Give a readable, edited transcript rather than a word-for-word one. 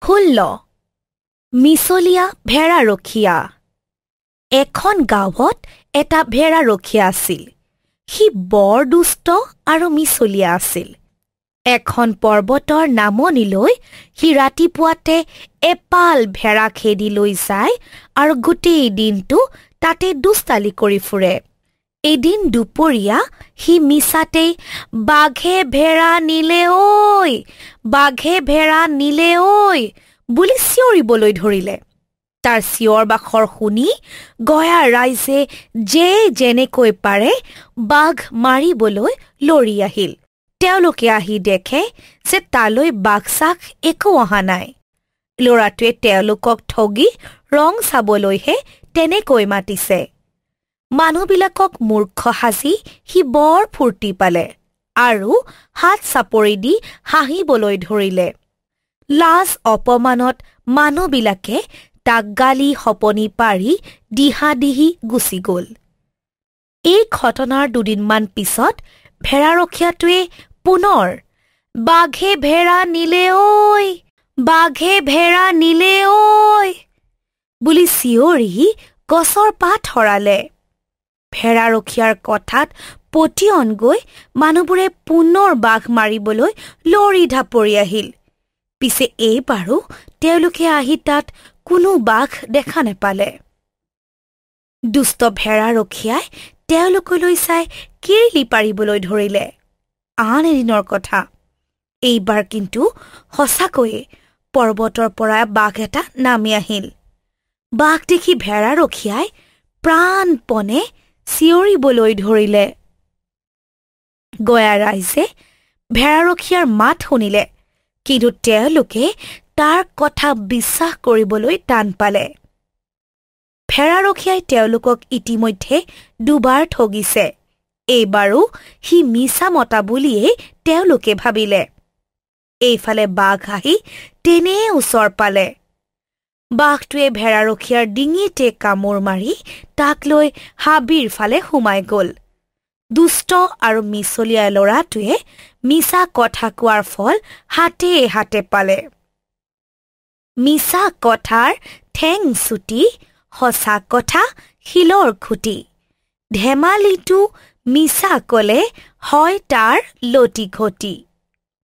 16 মিছলীয়া ভেড়াৰখীয়া এখন গাঁৱত এটা ভেড়াৰখীয়া আছিল। সি বৰ দুষ্ট আৰু মিছলীয়া আছিল। এখন পৰ্বতৰ নামনিলৈ সি ৰাতিপুৱাতে এপাল ভেড়া খেদি লৈ যায় আৰু গোটেই দিনটো তাতে দুষ্টালি কৰি ফুৰে। এদিন দুপৰীয়া সি মিছাতেই বাঘে ভেড়া নিলে ঐ, বাঘে ভেড়া নিলে ঐ বুলি চিঞৰিবলৈ ধৰিলে। তাৰ চিঞৰ বাখৰ শুনি গঞা ৰাইজে যেনেকৈ পাৰে বাঘ মাৰিবলৈ লৰি আহিল। তেওঁলোকে আহি দেখে যে তালৈ বাঘ-চাঘ একো অহা নাই। ল'ৰাটোৱে তেওঁলোকক ঠগি ৰং চাবলৈহে তেনেকৈ মাতিছে। মানুহবিলাকক মূৰ্খ সাজি সি বৰ ফূৰ্তি পালে আৰু হাত চাপৰি দি হাঁহিবলৈ ধৰিলে। লাজ অপমানত মানুহবিলাকে তাক গালি সপনি পাৰি দিহা-দিহি গুচি গ'ল। এই ঘটনাৰ দুদিনমান পিছত ভেড়াৰখীয়াটোৱে পুনৰ বাঘে ভেড়া নিলে ঐ, বাঘে ভেড়া নিলে ঐ বুলি চিঞৰি গছৰ পাত সৰালে। ভেড়াৰখীয়াৰ কথাত পতিয়ন গৈ মানুহবোৰে পুনৰ বাঘ মাৰিবলৈ লৰি ঢাপৰি আহিল। পিছে এইবাৰো তেওঁলোকে আহি তাত কোনো বাঘ দেখা নেপালে। দুষ্ট ভেড়াৰখীয়াই তেওঁলোকলৈ চাই কিৰিলি পাৰিবলৈ ধৰিলে। আন এদিনৰ কথা, এইবাৰ কিন্তু সঁচাকৈয়ে পৰ্বতৰ পৰা বাঘ এটা নামি আহিল। বাঘ দেখি ভেড়াৰখীয়াই প্ৰাণপণে চিঞৰিবলৈ ধৰিলে। গঞা ৰাইজে ভেড়াৰখীয়াৰ মাত শুনিলে, কিন্তু তেওঁলোকে তাৰ কথা বিশ্বাস কৰিবলৈ টান পালে। ভেড়াৰখীয়াই তেওঁলোকক ইতিমধ্যে দুবাৰ ঠগিছে। এইবাৰো সি মিছা মতা বুলিয়েই তেওঁলোকে ভাবিলে। এইফালে বাঘ আহি তেনেই ওচৰ পালে। বাঘটোৱে ভেড়াৰখীয়াৰ ডিঙিতে কামোৰ মাৰি তাক লৈ হাবিৰ ফালে সোমাই গ'ল। দুষ্ট আৰু মিছলীয়া ল'ৰাটোৱে মিছা কথা কোৱাৰ ফল হাতে হাতে পালে। মিছা কথাৰ ঠেং চুটি, সঁচা কথা শিলৰ খুটি। ধেমালিটো মিছা কলে হয় তাৰ লটি ঘটি।